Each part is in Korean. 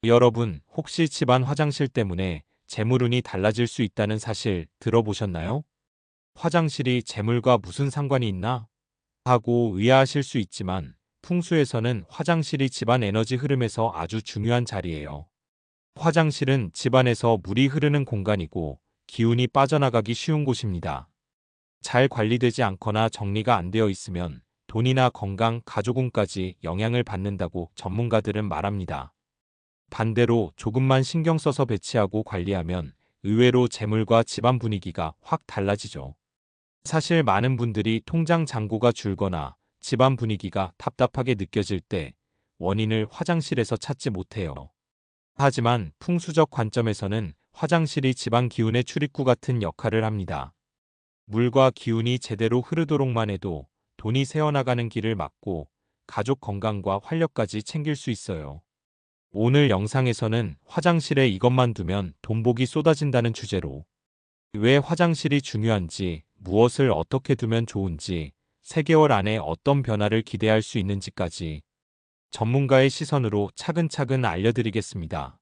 여러분, 혹시 집안 화장실 때문에 재물운이 달라질 수 있다는 사실 들어보셨나요? 화장실이 재물과 무슨 상관이 있나? 하고 의아하실 수 있지만 풍수에서는 화장실이 집안 에너지 흐름에서 아주 중요한 자리예요. 화장실은 집안에서 물이 흐르는 공간이고 기운이 빠져나가기 쉬운 곳입니다. 잘 관리되지 않거나 정리가 안 되어 있으면 돈이나 건강, 가족운까지 영향을 받는다고 전문가들은 말합니다. 반대로 조금만 신경 써서 배치하고 관리하면 의외로 재물과 집안 분위기가 확 달라지죠. 사실 많은 분들이 통장 잔고가 줄거나 집안 분위기가 답답하게 느껴질 때 원인을 화장실에서 찾지 못해요. 하지만 풍수적 관점에서는 화장실이 집안 기운의 출입구 같은 역할을 합니다. 물과 기운이 제대로 흐르도록만 해도 돈이 새어나가는 길을 막고 가족 건강과 활력까지 챙길 수 있어요. 오늘 영상에서는 화장실에 이것만 두면 돈복이 쏟아진다는 주제로 왜 화장실이 중요한지, 무엇을 어떻게 두면 좋은지, 3개월 안에 어떤 변화를 기대할 수 있는지까지 전문가의 시선으로 차근차근 알려드리겠습니다.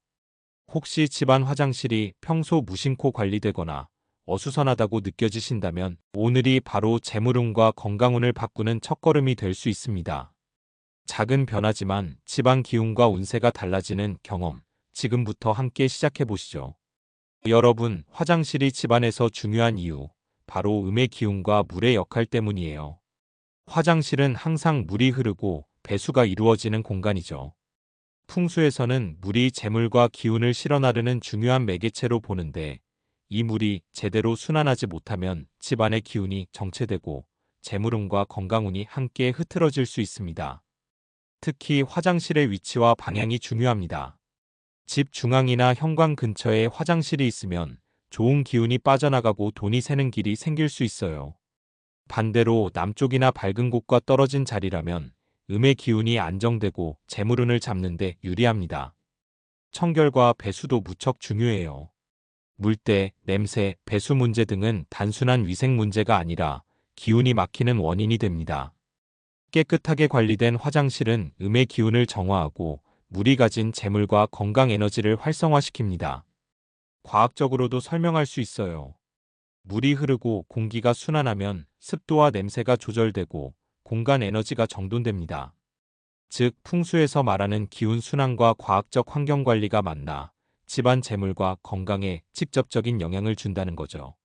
혹시 집안 화장실이 평소 무심코 관리되거나 어수선하다고 느껴지신다면 오늘이 바로 재물운과 건강운을 바꾸는 첫걸음이 될 수 있습니다. 작은 변화지만 집안 기운과 운세가 달라지는 경험, 지금부터 함께 시작해 보시죠. 여러분, 화장실이 집안에서 중요한 이유, 바로 음의 기운과 물의 역할 때문이에요. 화장실은 항상 물이 흐르고 배수가 이루어지는 공간이죠. 풍수에서는 물이 재물과 기운을 실어나르는 중요한 매개체로 보는데, 이 물이 제대로 순환하지 못하면 집안의 기운이 정체되고 재물운과 건강운이 함께 흐트러질 수 있습니다. 특히 화장실의 위치와 방향이 중요합니다. 집 중앙이나 현관 근처에 화장실이 있으면 좋은 기운이 빠져나가고 돈이 새는 길이 생길 수 있어요. 반대로 남쪽이나 밝은 곳과 떨어진 자리라면 음의 기운이 안정되고 재물운을 잡는 데 유리합니다. 청결과 배수도 무척 중요해요. 물때, 냄새, 배수 문제 등은 단순한 위생 문제가 아니라 기운이 막히는 원인이 됩니다. 깨끗하게 관리된 화장실은 음의 기운을 정화하고 물이 가진 재물과 건강 에너지를 활성화시킵니다. 과학적으로도 설명할 수 있어요. 물이 흐르고 공기가 순환하면 습도와 냄새가 조절되고 공간 에너지가 정돈됩니다. 즉, 풍수에서 말하는 기운 순환과 과학적 환경 관리가 만나 집안 재물과 건강에 직접적인 영향을 준다는 거죠.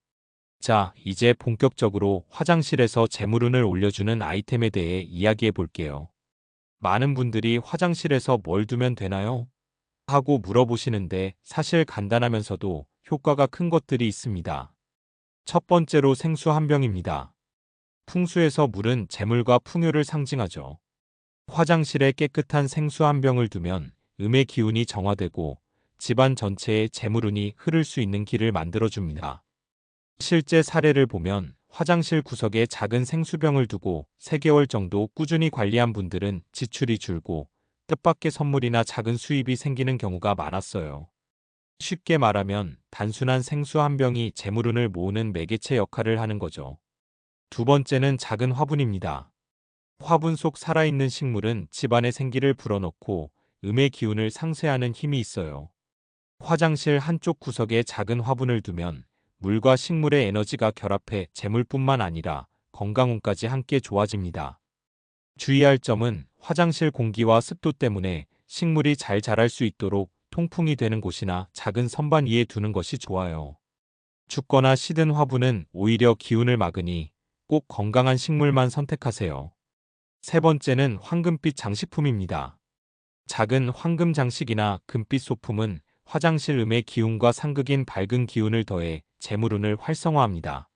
자, 이제 본격적으로 화장실에서 재물운을 올려주는 아이템에 대해 이야기해 볼게요. 많은 분들이 화장실에서 뭘 두면 되나요? 하고 물어보시는데 사실 간단하면서도 효과가 큰 것들이 있습니다. 첫 번째로 생수 한 병입니다. 풍수에서 물은 재물과 풍요를 상징하죠. 화장실에 깨끗한 생수 한 병을 두면 음의 기운이 정화되고 집안 전체에 재물운이 흐를 수 있는 길을 만들어줍니다. 실제 사례를 보면 화장실 구석에 작은 생수병을 두고 3개월 정도 꾸준히 관리한 분들은 지출이 줄고 뜻밖의 선물이나 작은 수입이 생기는 경우가 많았어요. 쉽게 말하면 단순한 생수 한 병이 재물운을 모으는 매개체 역할을 하는 거죠. 두 번째는 작은 화분입니다. 화분 속 살아있는 식물은 집안의 생기를 불어넣고 음의 기운을 상쇄하는 힘이 있어요. 화장실 한쪽 구석에 작은 화분을 두면 물과 식물의 에너지가 결합해 재물뿐만 아니라 건강운까지 함께 좋아집니다. 주의할 점은 화장실 공기와 습도 때문에 식물이 잘 자랄 수 있도록 통풍이 되는 곳이나 작은 선반 위에 두는 것이 좋아요. 춥거나 시든 화분은 오히려 기운을 막으니 꼭 건강한 식물만 선택하세요. 세 번째는 황금빛 장식품입니다. 작은 황금 장식이나 금빛 소품은 화장실 음의 기운과 상극인 밝은 기운을 더해 재물운을 활성화합니다.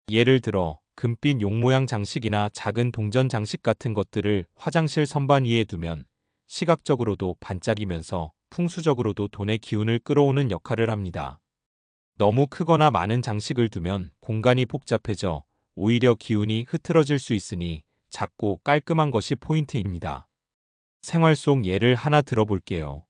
예를 들어 금빛 용 모양 장식이나 작은 동전 장식 같은 것들을 화장실 선반 위에 두면 시각적으로도 반짝이면서 풍수적으로도 돈의 기운을 끌어오는 역할을 합니다. 너무 크거나 많은 장식을 두면 공간이 복잡해져 오히려 기운이 흐트러질 수 있으니 작고 깔끔한 것이 포인트입니다. 생활 속 예를 하나 들어볼게요.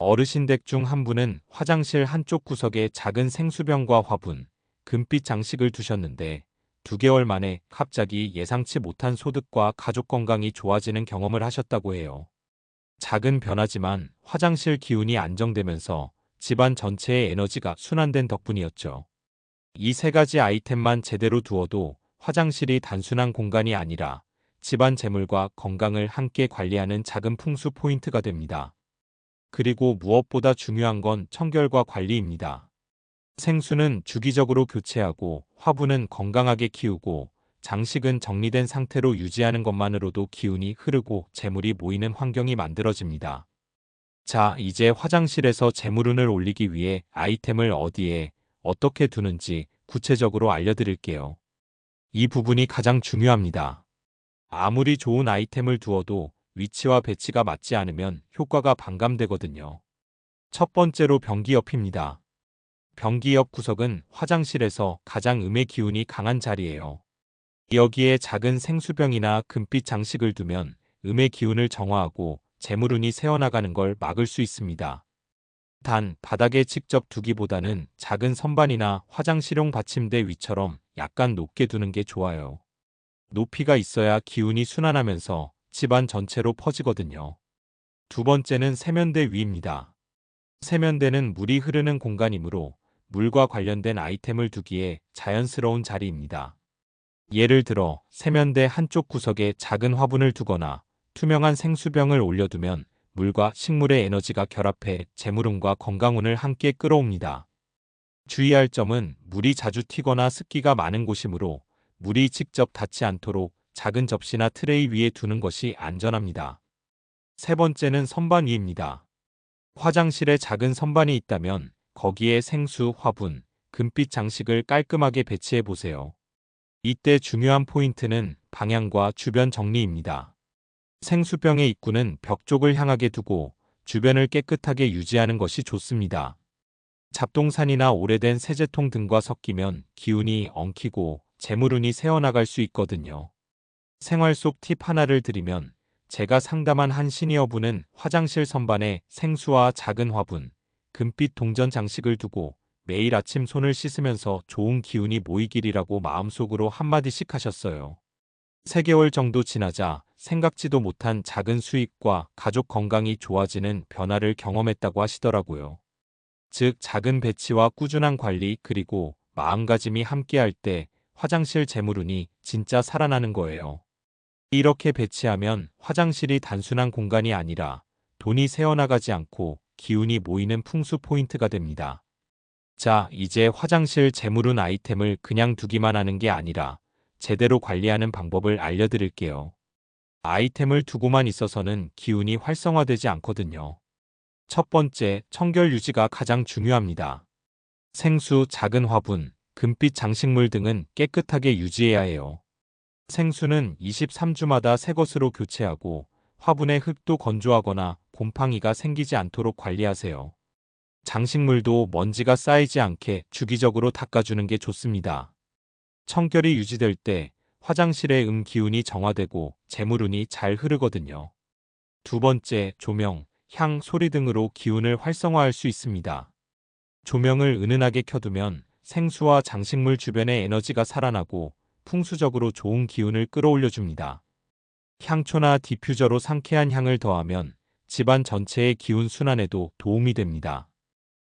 어르신 댁 중 한 분은 화장실 한쪽 구석에 작은 생수병과 화분, 금빛 장식을 두셨는데 2개월 만에 갑자기 예상치 못한 소득과 가족 건강이 좋아지는 경험을 하셨다고 해요. 작은 변화지만 화장실 기운이 안정되면서 집안 전체의 에너지가 순환된 덕분이었죠. 이 세 가지 아이템만 제대로 두어도 화장실이 단순한 공간이 아니라 집안 재물과 건강을 함께 관리하는 작은 풍수 포인트가 됩니다. 그리고 무엇보다 중요한 건 청결과 관리입니다. 생수는 주기적으로 교체하고 화분은 건강하게 키우고 장식은 정리된 상태로 유지하는 것만으로도 기운이 흐르고 재물이 모이는 환경이 만들어집니다. 자, 이제 화장실에서 재물운을 올리기 위해 아이템을 어디에 어떻게 두는지 구체적으로 알려드릴게요. 이 부분이 가장 중요합니다. 아무리 좋은 아이템을 두어도 위치와 배치가 맞지 않으면 효과가 반감되거든요. 첫 번째로 변기 옆입니다. 변기 옆 구석은 화장실에서 가장 음의 기운이 강한 자리예요. 여기에 작은 생수병이나 금빛 장식을 두면 음의 기운을 정화하고 재물운이 새어나가는 걸 막을 수 있습니다. 단, 바닥에 직접 두기보다는 작은 선반이나 화장실용 받침대 위처럼 약간 높게 두는 게 좋아요. 높이가 있어야 기운이 순환하면서 집안 전체로 퍼지거든요. 두 번째는 세면대 위입니다. 세면대는 물이 흐르는 공간이므로 물과 관련된 아이템을 두기에 자연스러운 자리입니다. 예를 들어 세면대 한쪽 구석에 작은 화분을 두거나 투명한 생수병을 올려두면 물과 식물의 에너지가 결합해 재물운과 건강운을 함께 끌어옵니다. 주의할 점은 물이 자주 튀거나 습기가 많은 곳이므로 물이 직접 닿지 않도록 작은 접시나 트레이 위에 두는 것이 안전합니다. 세 번째는 선반 위입니다. 화장실에 작은 선반이 있다면 거기에 생수, 화분, 금빛 장식을 깔끔하게 배치해 보세요. 이때 중요한 포인트는 방향과 주변 정리입니다. 생수병의 입구는 벽 쪽을 향하게 두고 주변을 깨끗하게 유지하는 것이 좋습니다. 잡동산이나 오래된 세제통 등과 섞이면 기운이 엉키고 재물운이 새어나갈 수 있거든요. 생활 속 팁 하나를 드리면 제가 상담한 한 시니어분은 화장실 선반에 생수와 작은 화분, 금빛 동전 장식을 두고 매일 아침 손을 씻으면서 좋은 기운이 모이기리라고 마음속으로 한마디씩 하셨어요. 3개월 정도 지나자 생각지도 못한 작은 수익과 가족 건강이 좋아지는 변화를 경험했다고 하시더라고요. 즉, 작은 배치와 꾸준한 관리 그리고 마음가짐이 함께할 때 화장실 재물운이 진짜 살아나는 거예요. 이렇게 배치하면 화장실이 단순한 공간이 아니라 돈이 새어나가지 않고 기운이 모이는 풍수 포인트가 됩니다. 자, 이제 화장실 재물운 아이템을 그냥 두기만 하는 게 아니라 제대로 관리하는 방법을 알려드릴게요. 아이템을 두고만 있어서는 기운이 활성화되지 않거든요. 첫 번째, 청결 유지가 가장 중요합니다. 생수, 작은 화분, 금빛 장식물 등은 깨끗하게 유지해야 해요. 생수는 23주마다 새 것으로 교체하고 화분의 흙도 건조하거나 곰팡이가 생기지 않도록 관리하세요. 장식물도 먼지가 쌓이지 않게 주기적으로 닦아주는 게 좋습니다. 청결이 유지될 때 화장실의 기운이 정화되고 재물운이 잘 흐르거든요. 두 번째, 조명, 향, 소리 등으로 기운을 활성화할 수 있습니다. 조명을 은은하게 켜두면 생수와 장식물 주변의 에너지가 살아나고 풍수적으로 좋은 기운을 끌어올려줍니다. 향초나 디퓨저로 상쾌한 향을 더하면 집안 전체의 기운 순환에도 도움이 됩니다.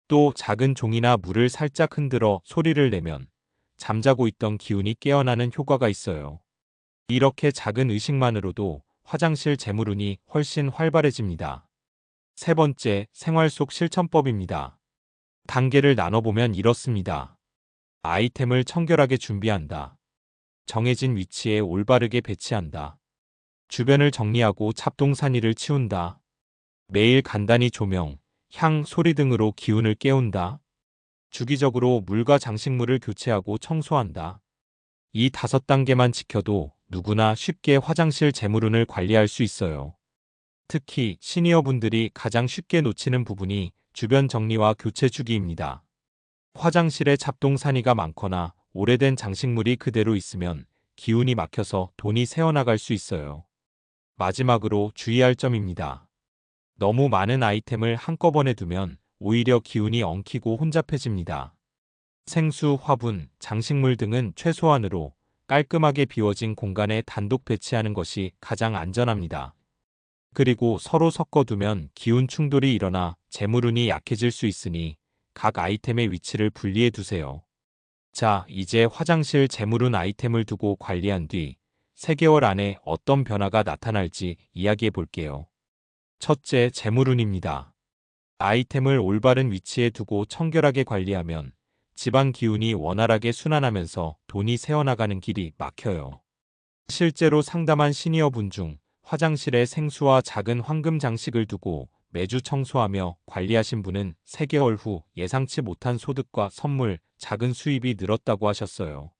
또 작은 종이나 물을 살짝 흔들어 소리를 내면 잠자고 있던 기운이 깨어나는 효과가 있어요. 이렇게 작은 의식만으로도 화장실 재물운이 훨씬 활발해집니다. 세 번째, 생활 속 실천법입니다. 단계를 나눠보면 이렇습니다. 아이템을 청결하게 준비한다. 정해진 위치에 올바르게 배치한다. 주변을 정리하고 잡동사니를 치운다. 매일 간단히 조명, 향, 소리 등으로 기운을 깨운다. 주기적으로 물과 장식물을 교체하고 청소한다. 이 5단계만 지켜도 누구나 쉽게 화장실 재물운을 관리할 수 있어요. 특히 시니어분들이 가장 쉽게 놓치는 부분이 주변 정리와 교체 주기입니다. 화장실에 잡동사니가 많거나 오래된 장식물이 그대로 있으면 기운이 막혀서 돈이 새어나갈 수 있어요. 마지막으로 주의할 점입니다. 너무 많은 아이템을 한꺼번에 두면 오히려 기운이 엉키고 혼잡해집니다. 생수, 화분, 장식물 등은 최소한으로 깔끔하게 비워진 공간에 단독 배치하는 것이 가장 안전합니다. 그리고 서로 섞어두면 기운 충돌이 일어나 재물운이 약해질 수 있으니 각 아이템의 위치를 분리해 두세요. 자, 이제 화장실 재물운 아이템을 두고 관리한 뒤 3개월 안에 어떤 변화가 나타날지 이야기해 볼게요. 첫째, 재물운입니다. 아이템을 올바른 위치에 두고 청결하게 관리하면 집안 기운이 원활하게 순환하면서 돈이 새어나가는 길이 막혀요. 실제로 상담한 시니어분 중 화장실에 생수와 작은 황금 장식을 두고 매주 청소하며 관리하신 분은 3개월 후 예상치 못한 소득과 선물, 작은 수입이 늘었다고 하셨어요.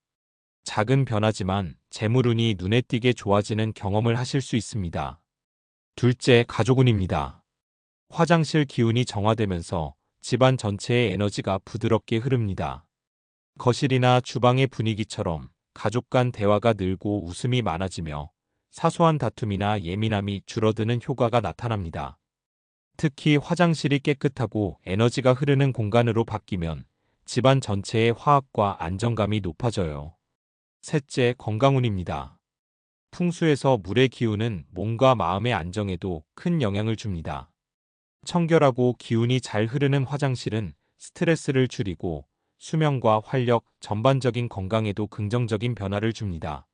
작은 변화지만 재물운이 눈에 띄게 좋아지는 경험을 하실 수 있습니다. 둘째, 가족운입니다. 화장실 기운이 정화되면서 집안 전체의 에너지가 부드럽게 흐릅니다. 거실이나 주방의 분위기처럼 가족 간 대화가 늘고 웃음이 많아지며 사소한 다툼이나 예민함이 줄어드는 효과가 나타납니다. 특히 화장실이 깨끗하고 에너지가 흐르는 공간으로 바뀌면 집안 전체의 화합과 안정감이 높아져요. 셋째, 건강운입니다. 풍수에서 물의 기운은 몸과 마음의 안정에도 큰 영향을 줍니다. 청결하고 기운이 잘 흐르는 화장실은 스트레스를 줄이고 수면과 활력, 전반적인 건강에도 긍정적인 변화를 줍니다.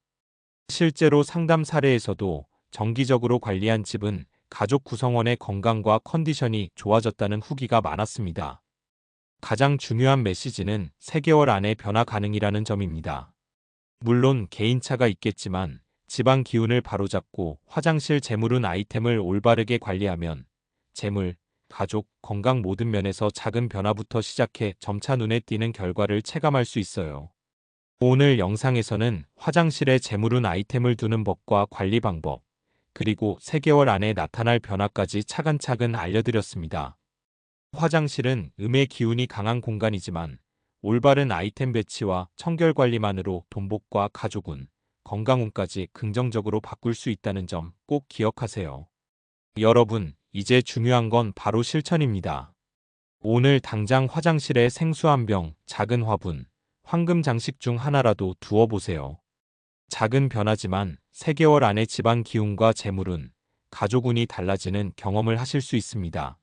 실제로 상담 사례에서도 정기적으로 관리한 집은 가족 구성원의 건강과 컨디션이 좋아졌다는 후기가 많았습니다. 가장 중요한 메시지는 3개월 안에 변화 가능이라는 점입니다. 물론 개인차가 있겠지만 집안 기운을 바로잡고 화장실 재물운 아이템을 올바르게 관리하면 재물, 가족, 건강 모든 면에서 작은 변화부터 시작해 점차 눈에 띄는 결과를 체감할 수 있어요. 오늘 영상에서는 화장실에 재물운 아이템을 두는 법과 관리 방법, 그리고 3개월 안에 나타날 변화까지 차근차근 알려드렸습니다. 화장실은 음의 기운이 강한 공간이지만 올바른 아이템 배치와 청결 관리만으로 돈복과 가족운, 건강운까지 긍정적으로 바꿀 수 있다는 점 꼭 기억하세요. 여러분, 이제 중요한 건 바로 실천입니다. 오늘 당장 화장실에 생수 한 병, 작은 화분, 황금 장식 중 하나라도 두어보세요. 작은 변화지만 3개월 안에 집안 기운과 재물운, 가족운이 달라지는 경험을 하실 수 있습니다.